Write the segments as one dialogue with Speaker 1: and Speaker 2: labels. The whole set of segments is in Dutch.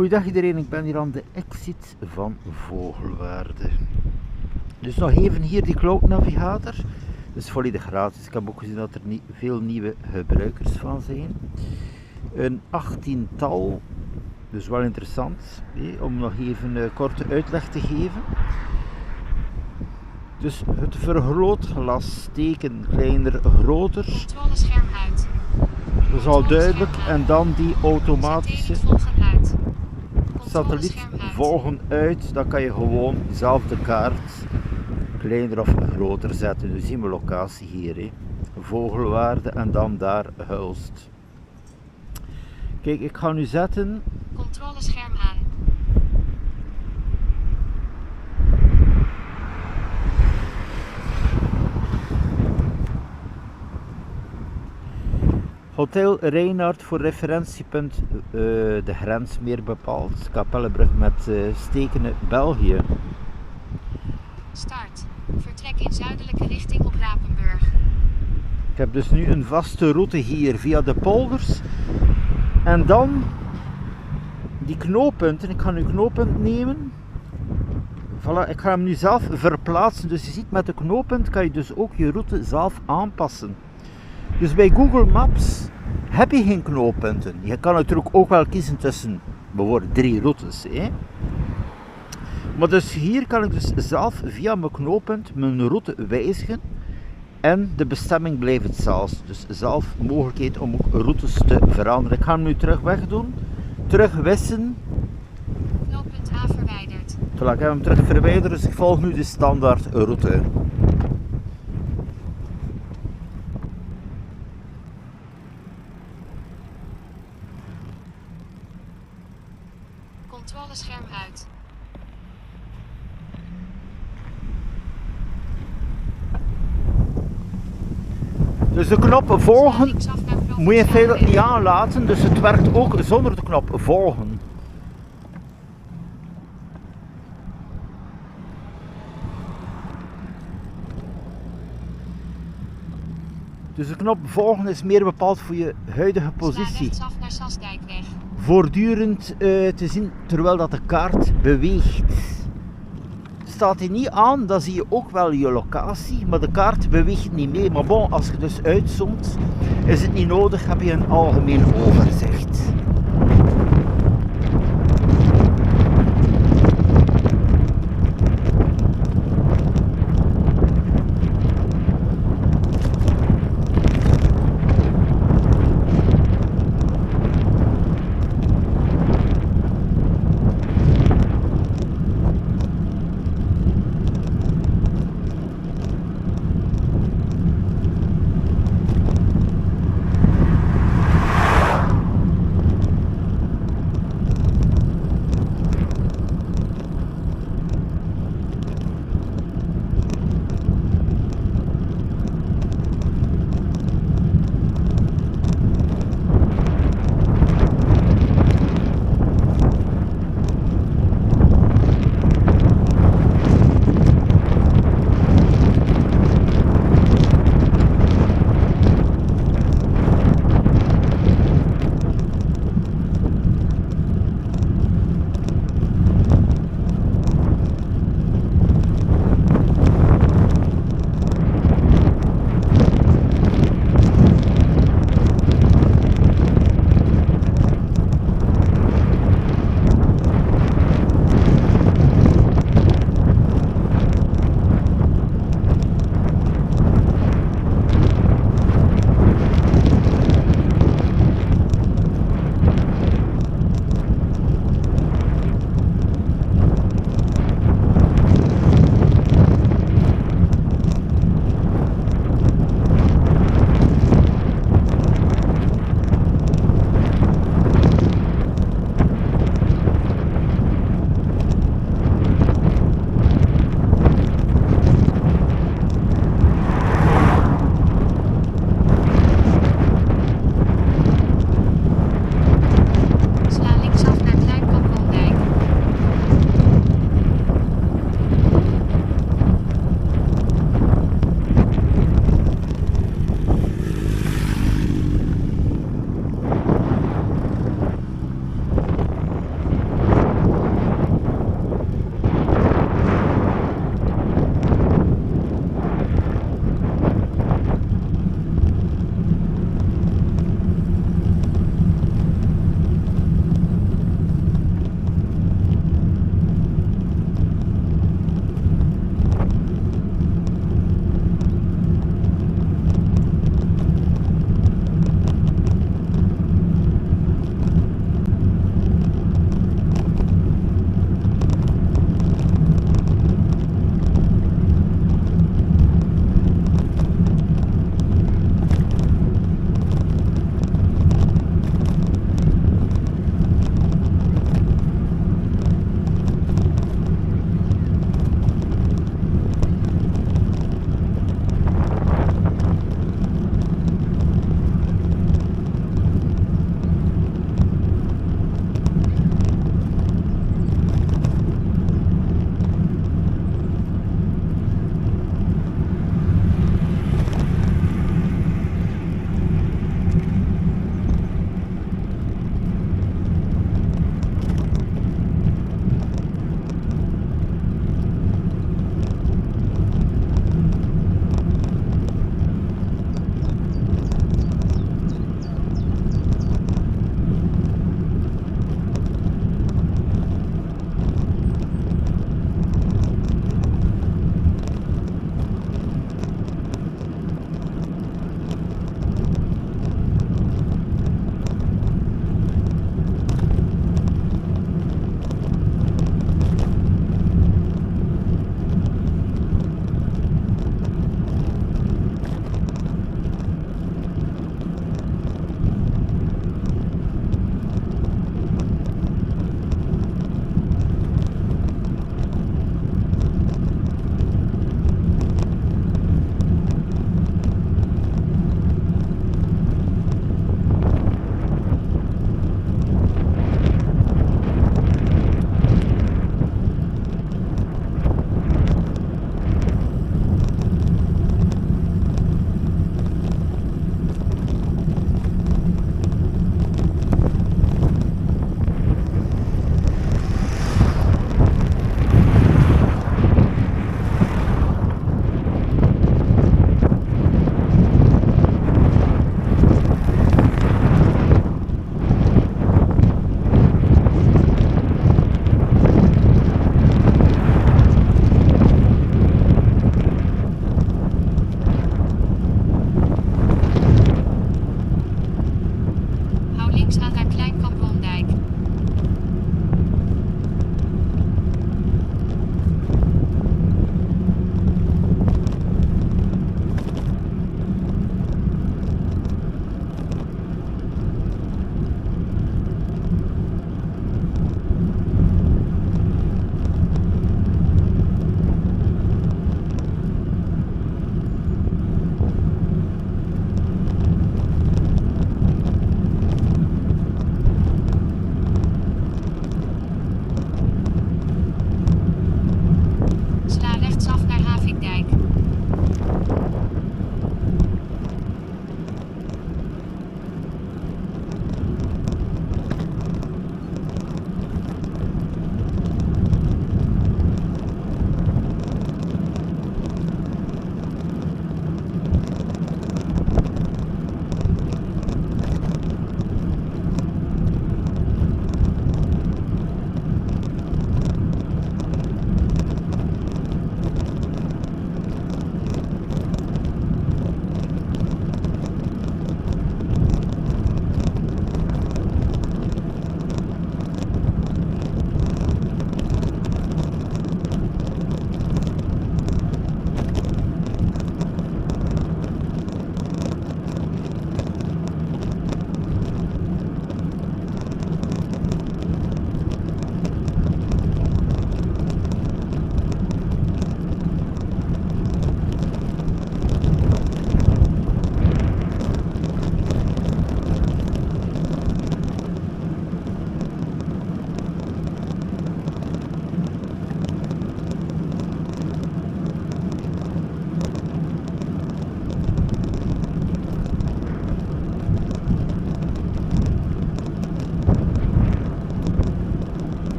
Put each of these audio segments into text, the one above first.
Speaker 1: Goeiedag iedereen, ik ben hier aan de exit van Vogelwaarde. Dus nog even hier die Cloud Navigator. Dat is volledig gratis. Ik heb ook gezien dat er niet veel nieuwe gebruikers van zijn. Een 18-tal, dus wel interessant, om nog even een korte uitleg te geven. Dus het vergrootglas teken kleiner, groter.
Speaker 2: Controlescherm uit.
Speaker 1: Dat is al duidelijk. En dan die automatische satelliet volgen uit. Dan kan je gewoon zelf de kaart kleiner of groter zetten. Nu zien we locatie hier. Vogelwaarde en dan daar Hulst. Kijk, ik ga nu zetten.
Speaker 2: Controlescherm aan.
Speaker 1: Hotel Reinaard voor referentiepunt de grens meer bepaald. Kapellebrug met Stekene, België.
Speaker 2: Start. Vertrek in zuidelijke richting op Rapenburg.
Speaker 1: Ik heb dus nu een vaste route hier via de polders. En dan die knooppunten. Ik ga nu knooppunt nemen. Voilà, ik ga hem nu zelf verplaatsen. Dus je ziet met de knooppunt kan je dus ook je route zelf aanpassen. Dus bij Google Maps heb je geen knooppunten. Je kan natuurlijk ook wel kiezen tussen bijvoorbeeld 3 routes. Maar dus hier kan ik dus zelf via mijn knooppunt mijn route wijzigen. En de bestemming blijft hetzelfde. Dus zelf mogelijkheid om ook routes te veranderen. Ik ga hem nu terug wegdoen. Terug wissen.
Speaker 2: Knooppunt A verwijderd.
Speaker 1: Voilà, ik heb hem terug verwijderd. Dus ik volg nu de standaard route.
Speaker 2: Controlescherm uit.
Speaker 1: Dus de knop volgen moet je feitelijk niet aanlaten, dus het werkt ook zonder de knop volgen. Dus de knop volgen is meer bepaald voor je huidige positie.
Speaker 2: Rechtsaf naar Sasdijkweg.
Speaker 1: Voortdurend te zien terwijl dat de kaart beweegt. Staat hij niet aan, dan zie je ook wel je locatie, maar de kaart beweegt niet mee. Maar bon, als je dus uitzoomt, is het niet nodig, heb je een algemeen overzicht.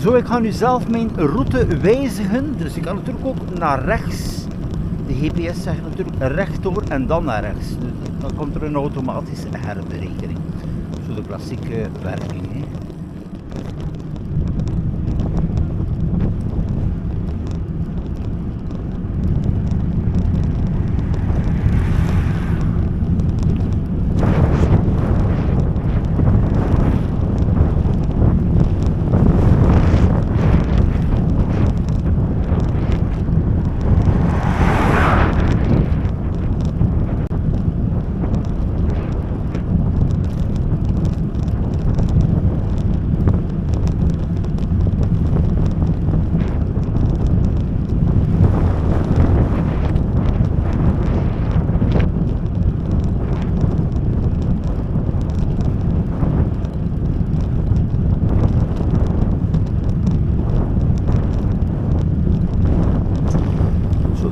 Speaker 1: Zo, ik ga nu zelf mijn route wijzigen. Dus ik kan natuurlijk ook naar rechts. De GPS zegt natuurlijk rechtdoor en dan naar rechts. Dus dan komt er een automatische herberekening. Zo de klassieke werking. Hè.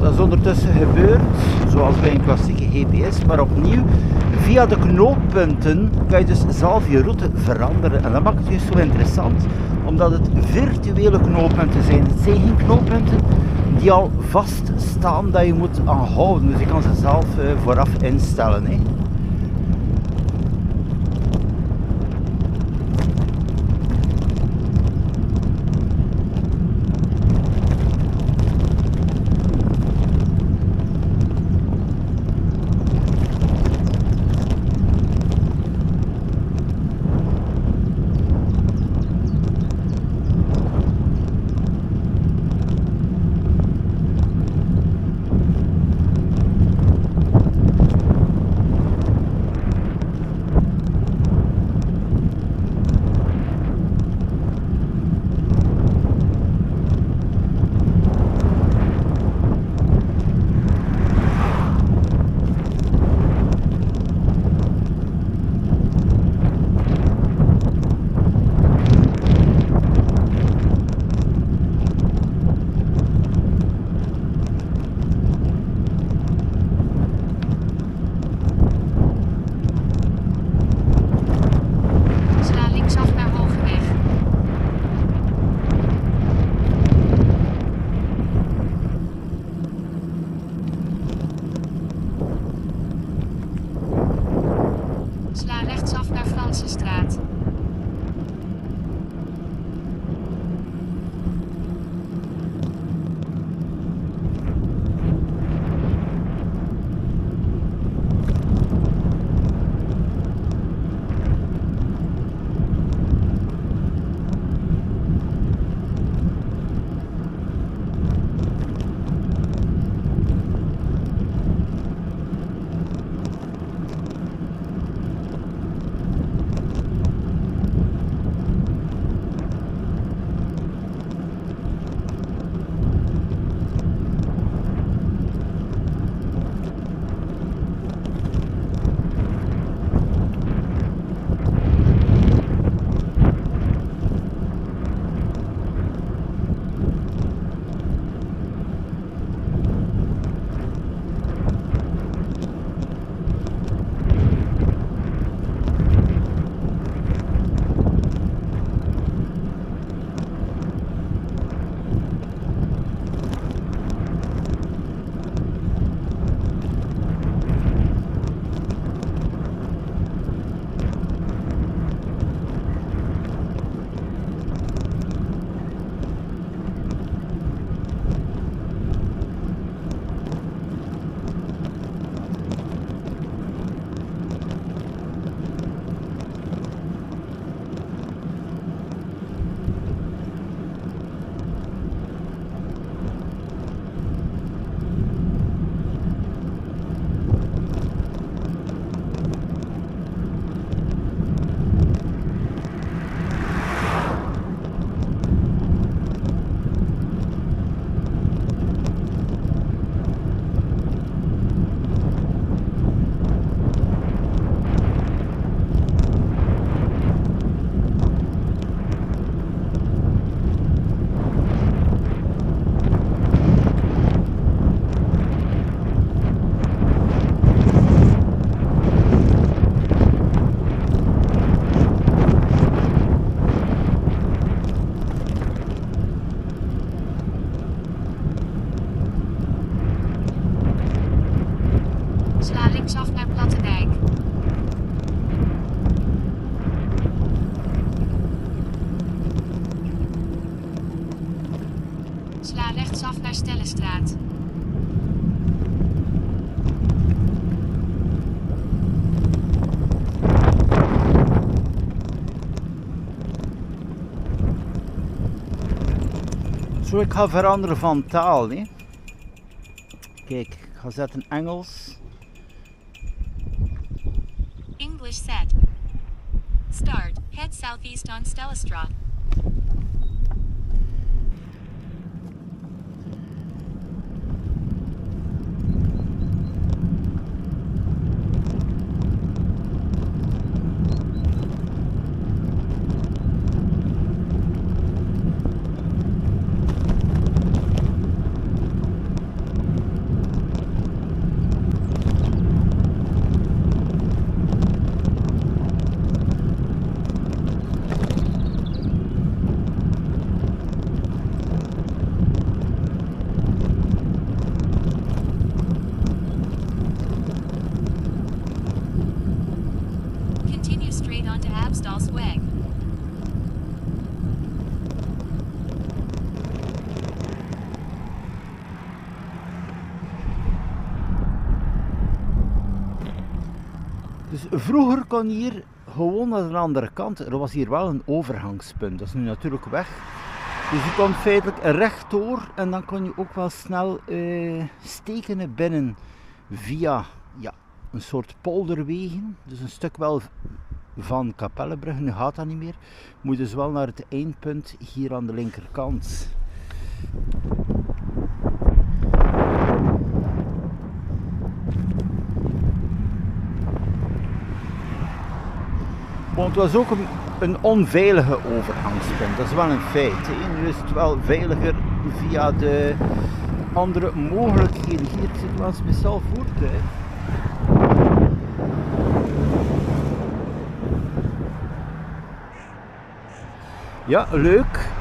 Speaker 1: Dat is ondertussen gebeurd, zoals bij een klassieke GPS, maar opnieuw, via de knooppunten kan je dus zelf je route veranderen. En dat maakt het juist zo interessant, omdat het virtuele knooppunten zijn. Het zijn geen knooppunten die al vaststaan dat je moet aanhouden, dus je kan ze zelf vooraf instellen. Hè.
Speaker 2: Sla rechtsaf naar Fransenstraat.
Speaker 1: Zo, ik ga veranderen van taal. Hè. Kijk, ik ga zetten Engels.
Speaker 2: English set. Start. Head southeast on Stellestraat. Continue straight onto Absdalsweg.
Speaker 1: Dus vroeger kon je hier gewoon naar de andere kant. Er was hier wel een overgangspunt. Dat is nu natuurlijk weg. Dus je kon feitelijk rechtdoor en dan kon je ook wel snel steken naar binnen via een soort polderwegen. Dus een stuk wel van Kapellebrugge. Nu gaat dat niet meer. Moet dus wel naar het eindpunt hier aan de linkerkant. Want het was ook een onveilige overgangspunt, dat is wel een feit. Hè. Nu is het wel veiliger via de andere mogelijkheden. Hier zit wel een speciaal voertuig. Ja, leuk.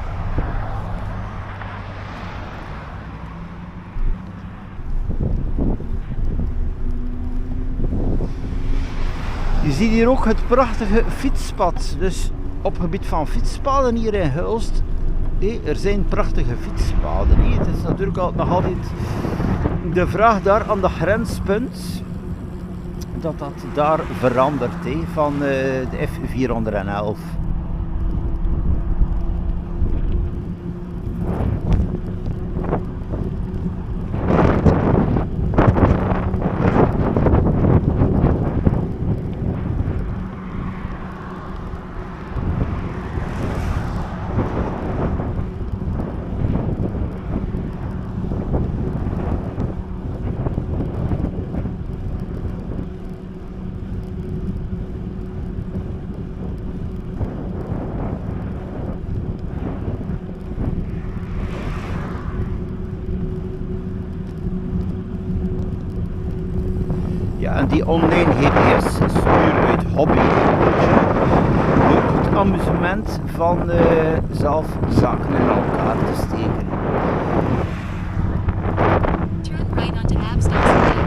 Speaker 1: Je ziet hier ook het prachtige fietspad. Dus op gebied van fietspaden hier in Hulst, er zijn prachtige fietspaden. Het is natuurlijk nog altijd de vraag daar aan dat grenspunt, dat daar verandert van de F411. Ja, en die online GPS stuur uit hobby. Ook het amusement van zelf zaken in elkaar te steken.
Speaker 2: Turn right onto Absdalsweg.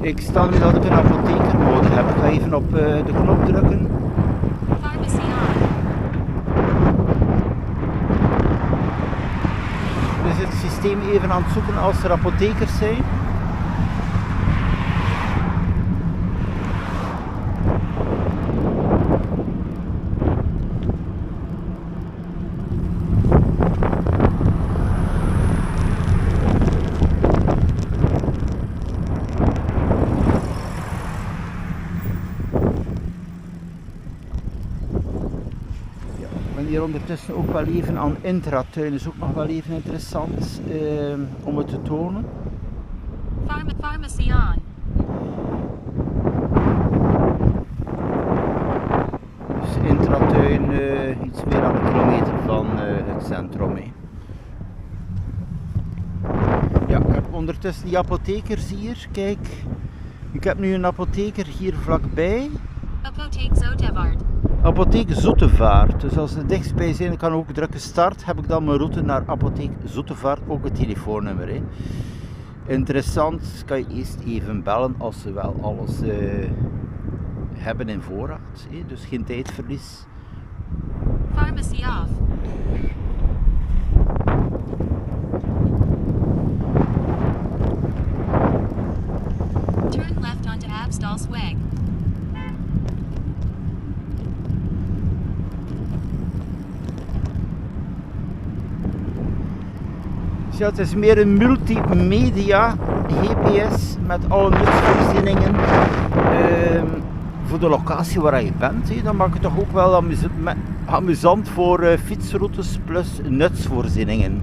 Speaker 1: Ik stel nu dat ik een apothekermode heb. Ik ga even op de knop drukken.
Speaker 2: Pharmacy on.
Speaker 1: Dus het systeem even aan het zoeken als er apothekers zijn. Ik ben hier ondertussen ook wel even aan Intratuin, is ook nog wel even interessant om het te tonen.
Speaker 2: Pharmacy on.
Speaker 1: Dus Intratuin iets meer dan een kilometer van het centrum. Ja, ik heb ondertussen die apothekers hier, kijk. Ik heb nu een apotheker hier vlakbij.
Speaker 2: Apotheek Zoeterwaard.
Speaker 1: Apotheek Zoetervaart. Dus als het dichtstbij zijn, kan ook drukken start. Heb ik dan mijn route naar Apotheek Zoetervaart, ook het telefoonnummer. Interessant, kan je eerst even bellen als ze wel alles hebben in voorraad. Dus geen tijdverlies.
Speaker 2: Pharmacy off. Turn left onto Abstalsweg.
Speaker 1: Dus ja, het is meer een multimedia GPS met alle nutsvoorzieningen voor de locatie waar je bent. Dan maakt het toch ook wel amusant voor fietsroutes plus nutsvoorzieningen.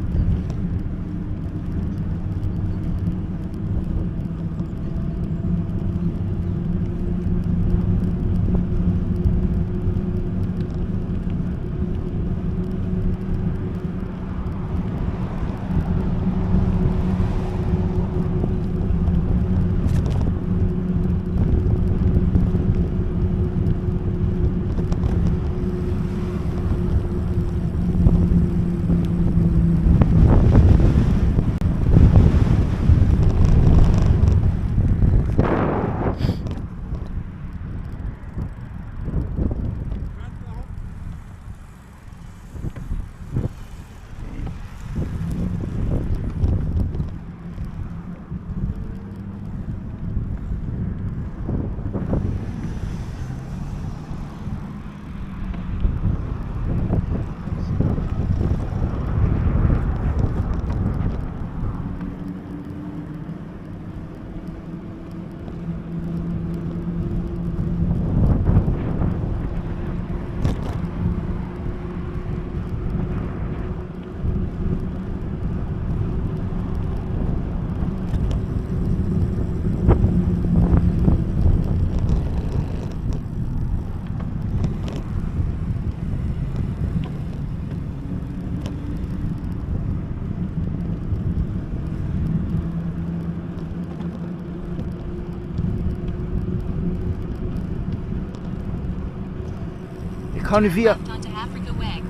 Speaker 1: Ik ga nu via,
Speaker 2: Left onto Africa Weg.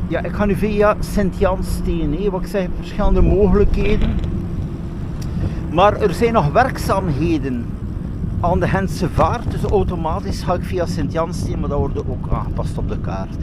Speaker 1: ja, ik ga nu via Sint-Janssteen, wat ik zeg, verschillende mogelijkheden. Maar er zijn nog werkzaamheden aan de Gentse vaart, dus automatisch ga ik via Sint-Janssteen, maar dat wordt ook aangepast op de kaart.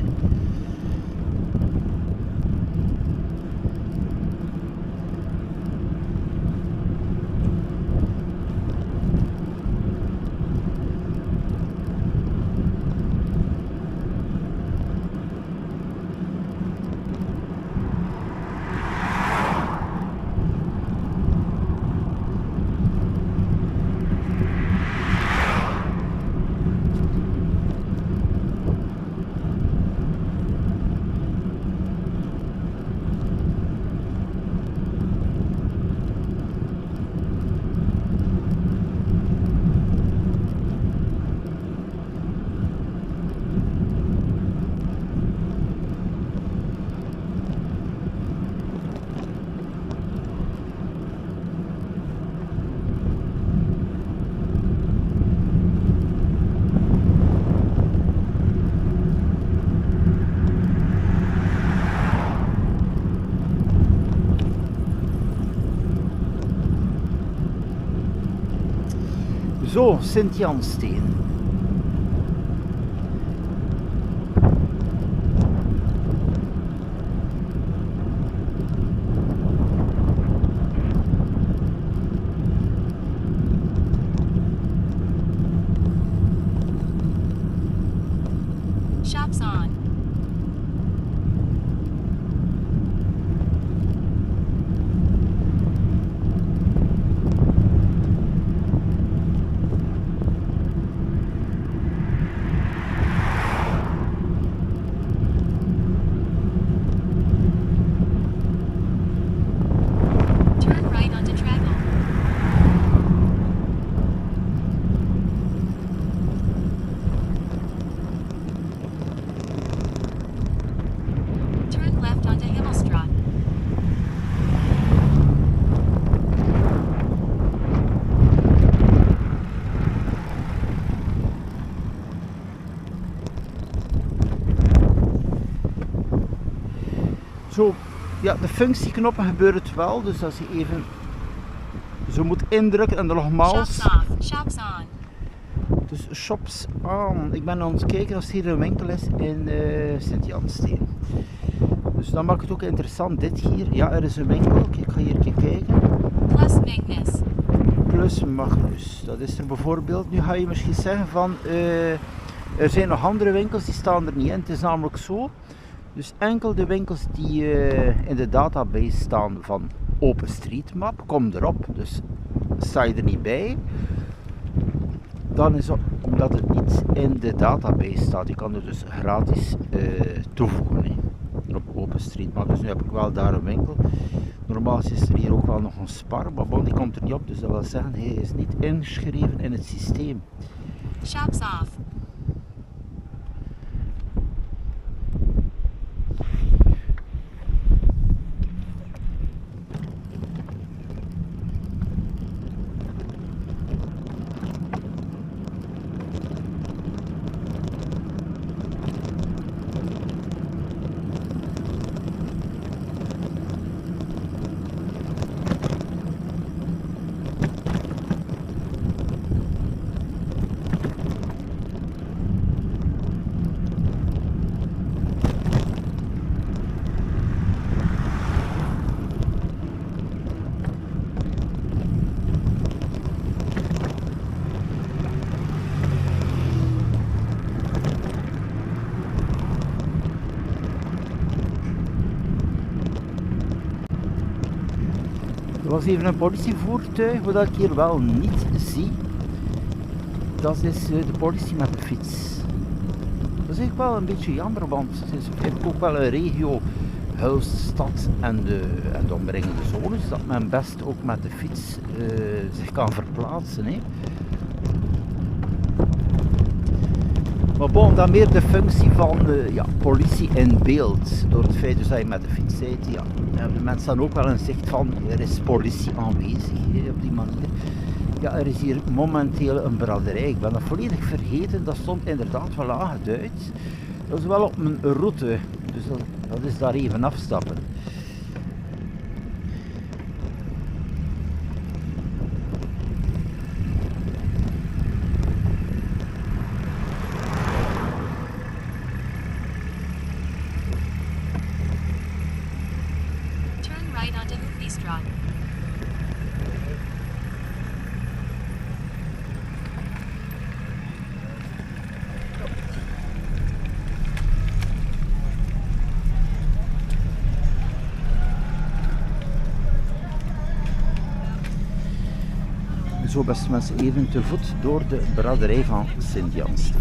Speaker 1: Zo, Sint-Janssteen.
Speaker 2: Shops on. Turn right onto Traggle. Turn left onto Himmelstraat.
Speaker 1: Zo, ja, de functieknoppen gebeuren het wel, dus als je even zo moet indrukken en dan nogmaals.
Speaker 2: Shops off. Shops on.
Speaker 1: Dus shops aan. Ik ben aan het kijken als hier een winkel is in Sint-Janssteen. Dus dan maakt het ook interessant. Dit hier, ja, er is een winkel. Ik ga hier een keer kijken.
Speaker 2: Plus Magnus.
Speaker 1: Plus Magnus. Dat is er bijvoorbeeld. Nu ga je misschien zeggen van, er zijn nog andere winkels die staan er niet in. Het is namelijk zo. Dus enkel de winkels die in de database staan van OpenStreetMap, kom erop. Dus sta je er niet bij, dan is het omdat het niet in de database staat. Je kan er dus gratis toevoegen op OpenStreetMap. Dus nu heb ik wel daar een winkel. Normaal is er hier ook wel nog een Spar, maar bon, die komt er niet op. Dus dat wil zeggen, hij is niet ingeschreven in het systeem.
Speaker 2: Shops off.
Speaker 1: Er was even een politievoertuig, wat ik hier wel niet zie. Dat is de politie met de fiets. Dat is eigenlijk wel een beetje jammer, want het is eigenlijk ook wel een regio, Hulst, stad en de omringende zones, dat men best ook met de fiets zich kan verplaatsen. Hè. Maar bon, dan meer de functie van politie in beeld. Door het feit dus dat je met de fiets zit, ja, hebben de mensen dan ook wel een zicht van er is politie aanwezig, hè, op die manier. Ja, er is hier momenteel een braderij. Ik ben dat volledig vergeten, dat stond inderdaad wel aangeduid. Dat is wel op mijn route, dus dat is daar even afstappen.
Speaker 2: Right onto Hoefiestraat.
Speaker 1: Zo beste mensen, even te voet door de braderij van Sint-Jans.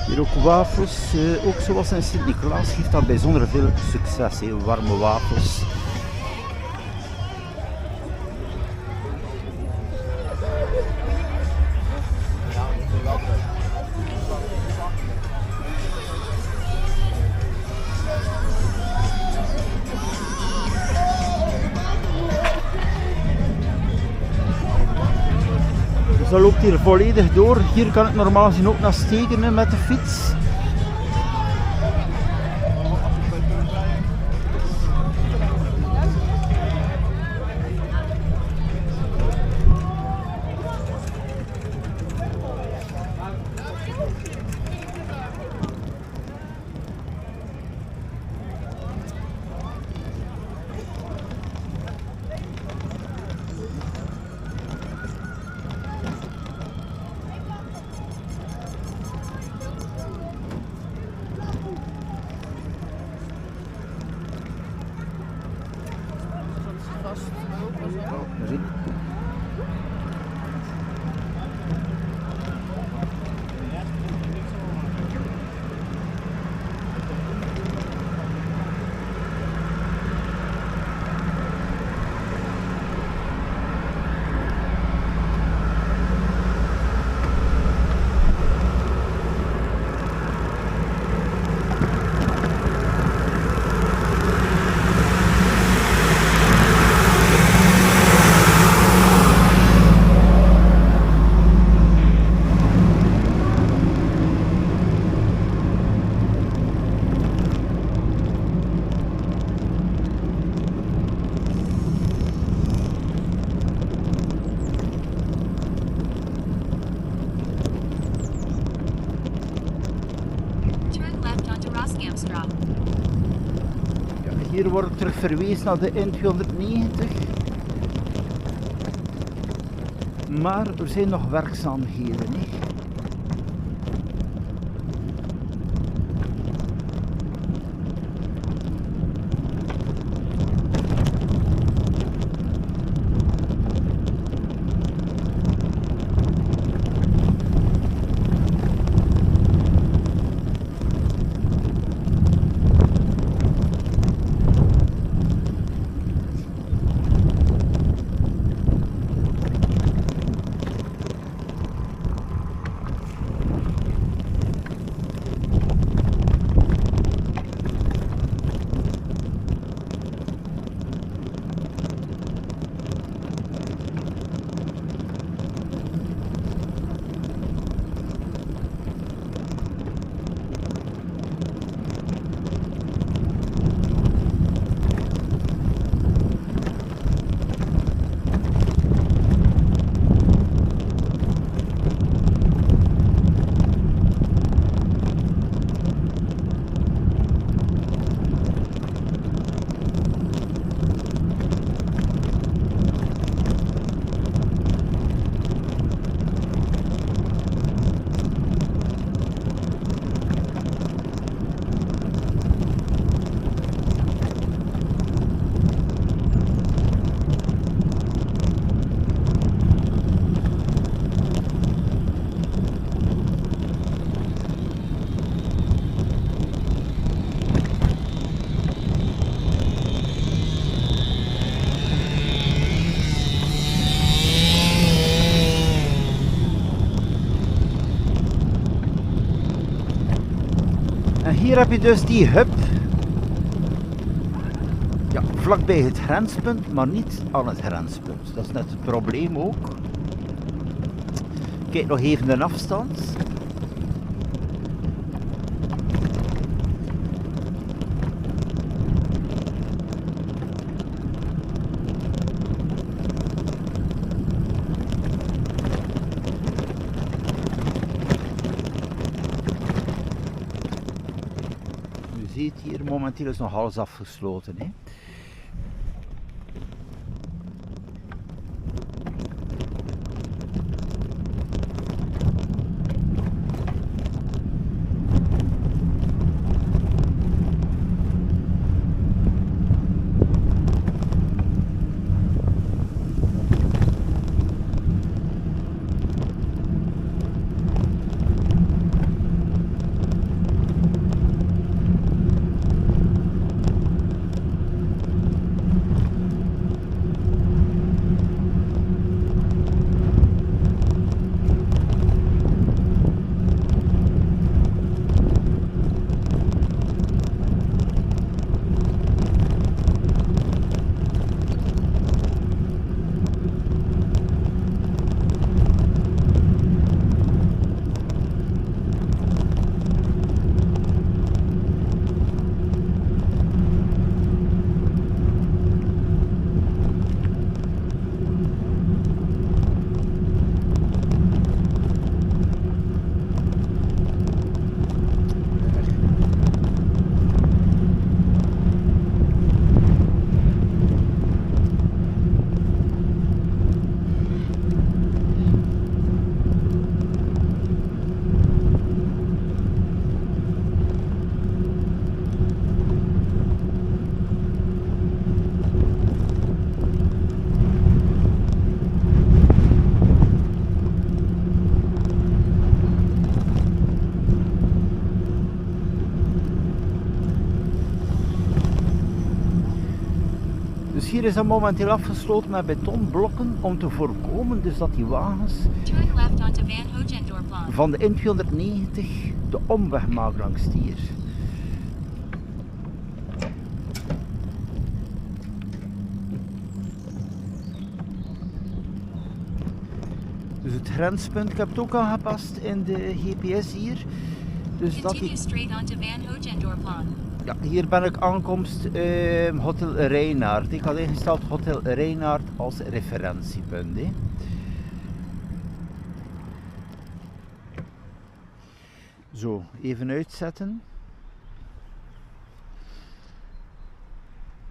Speaker 1: Hier ook wafels, ook zoals in Sint-Nicolaas geeft dat bijzonder veel succes, hè, warme wafels. Dat loopt hier volledig door. Hier kan ik normaal gezien ook naar steken met de fiets.
Speaker 2: Vistra.
Speaker 1: Ja, hier wordt ik terug verwezen naar de N290. Maar er zijn nog werkzaamheden. Hè. En hier heb je dus die hub. Ja, vlakbij het grenspunt, maar niet aan het grenspunt. Dat is net het probleem ook. Kijk nog even de afstand. Je ziet hier momenteel is nog alles afgesloten. Hè. Dus hier is dat momenteel afgesloten met betonblokken om te voorkomen dus dat die wagens
Speaker 2: Turn left onto Van Hogendorpplan.
Speaker 1: van de N290 de omweg maken langs hier. Dus het grenspunt, ik heb het ook aangepast in de GPS hier. Dus dat
Speaker 2: Continue
Speaker 1: die,
Speaker 2: straight onto Van Hogendorpplan.
Speaker 1: ja, hier ben ik aankomst Hotel Reinaard. Ik had ingesteld Hotel Reinaard als referentiepunt. Hè. Zo, even uitzetten.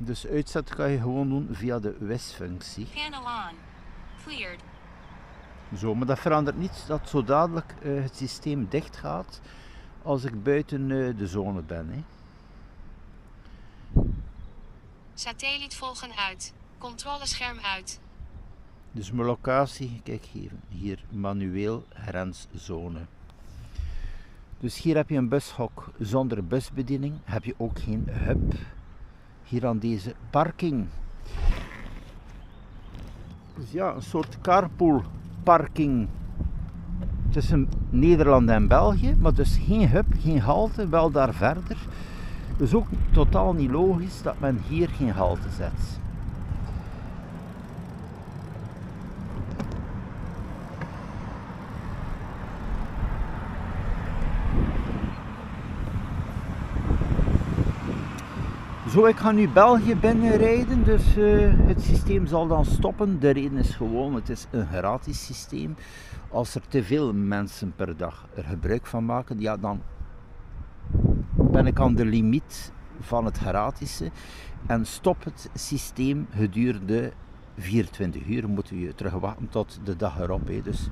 Speaker 1: Dus uitzetten kan je gewoon doen via de wisfunctie.
Speaker 2: Panel on. Cleared.
Speaker 1: Zo, maar dat verandert niet dat zo dadelijk het systeem dicht gaat als ik buiten de zone ben. Hè.
Speaker 2: Satelliet volgen uit. Controlescherm uit.
Speaker 1: Dus mijn locatie, kijk hier, manueel grenszone. Dus hier heb je een bushok zonder busbediening, heb je ook geen hub. Hier aan deze parking. Dus ja, een soort carpool parking tussen Nederland en België, maar dus geen hub, geen halte, wel daar verder. Dus ook totaal niet logisch dat men hier geen halte zet. Zo, ik ga nu België binnenrijden, dus het systeem zal dan stoppen. De reden is gewoon, het is een gratis systeem. Als er te veel mensen per dag er gebruik van maken, ja, dan ben ik aan de limiet van het gratische en stop het systeem gedurende 24 uur. Moeten we terug wachten tot de dag erop. Hè. Dus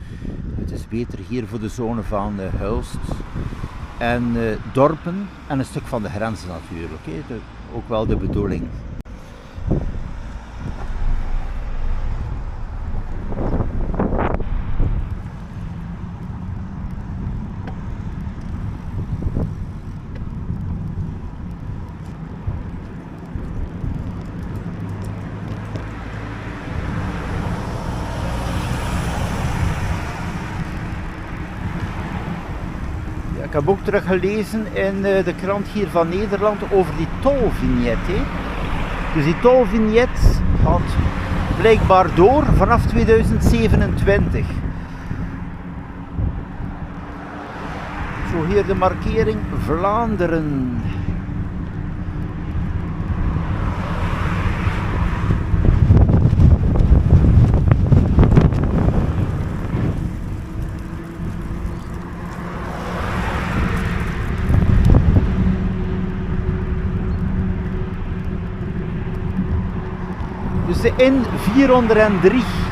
Speaker 1: het is beter hier voor de zone van Hulst en dorpen en een stuk van de grenzen natuurlijk. Hè. Ook wel de bedoeling. Ik heb ook teruggelezen in de krant hier van Nederland over die tolvignet. Hè. Dus die tolvignet gaat blijkbaar door vanaf 2027. Zo hier de markering Vlaanderen. Dus de N403.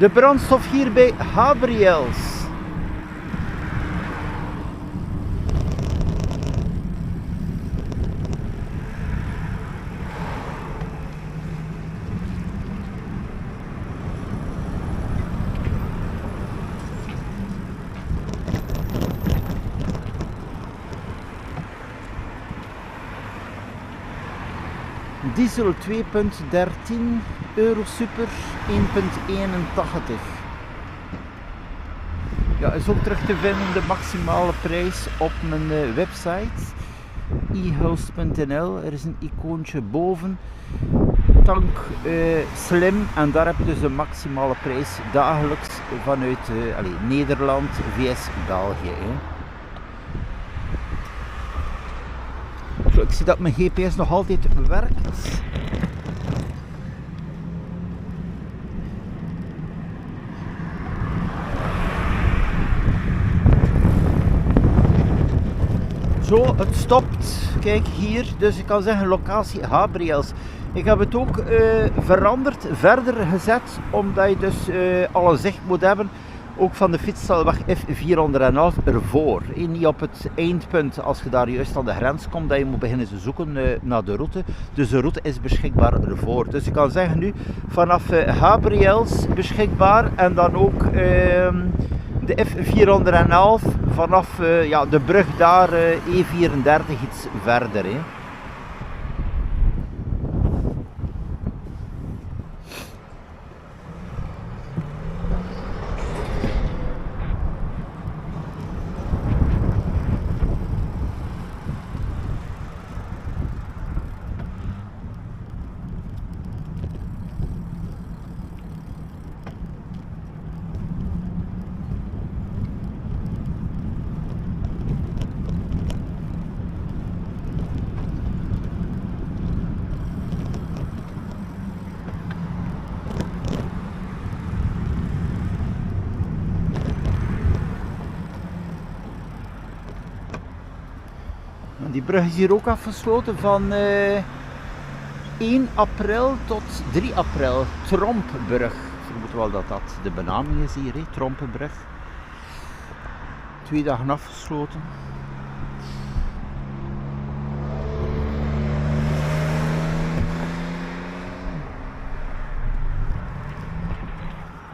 Speaker 1: De brandstof hier bij Gabriels. Diesel 2,13 euro super 1,81. Ja, is ook terug te vinden de maximale prijs op mijn website ehouse.nl. Er is een icoontje boven. Tank slim en daar heb je dus de maximale prijs dagelijks vanuit Nederland, VS, België. Hè. Zo, ik zie dat mijn GPS nog altijd werkt. Zo, het stopt. Kijk hier, dus ik kan zeggen locatie Gabriels. Ik heb het ook veranderd, verder gezet, omdat je dus alle zicht moet hebben. Ook van de fietssnelweg F411 ervoor. Niet op het eindpunt als je daar juist aan de grens komt, dat je moet beginnen te zoeken naar de route. Dus de route is beschikbaar ervoor. Dus ik kan zeggen nu vanaf Gabriels beschikbaar en dan ook de F411 vanaf de brug daar E34 iets verder. Hè. Die brug is hier ook afgesloten van 1 april tot 3 april. Trompbrug. Ik vermoed wel dat dat de benaming is hier, Trompenbrug. 2 dagen afgesloten.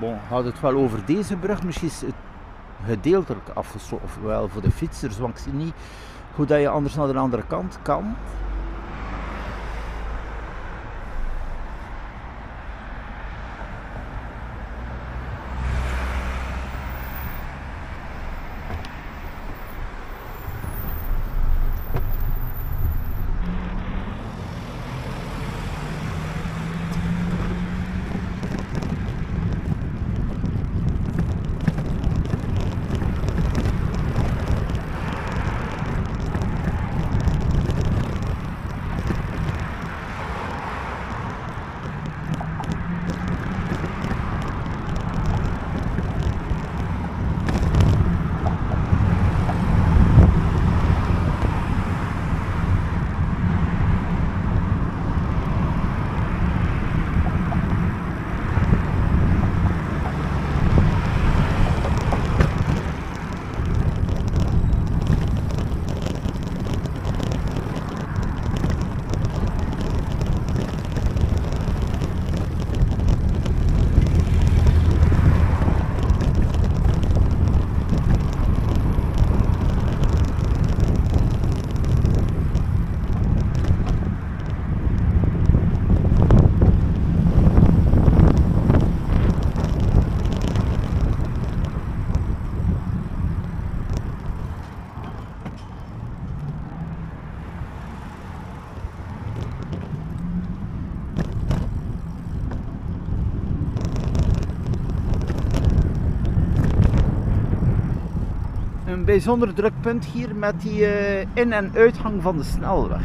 Speaker 1: Bon, gaat het wel over deze brug? Misschien is het gedeeltelijk afgesloten, of wel voor de fietsers, want ik zie niet hoe dat je anders naar de andere kant kan. Een bijzonder druk punt hier met die in- en uitgang van de snelweg.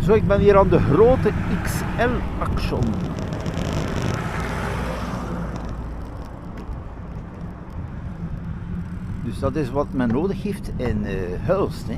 Speaker 1: Zo, ik ben hier aan de grote XL-action. Dus dat is wat men nodig heeft in Hulst. Hè.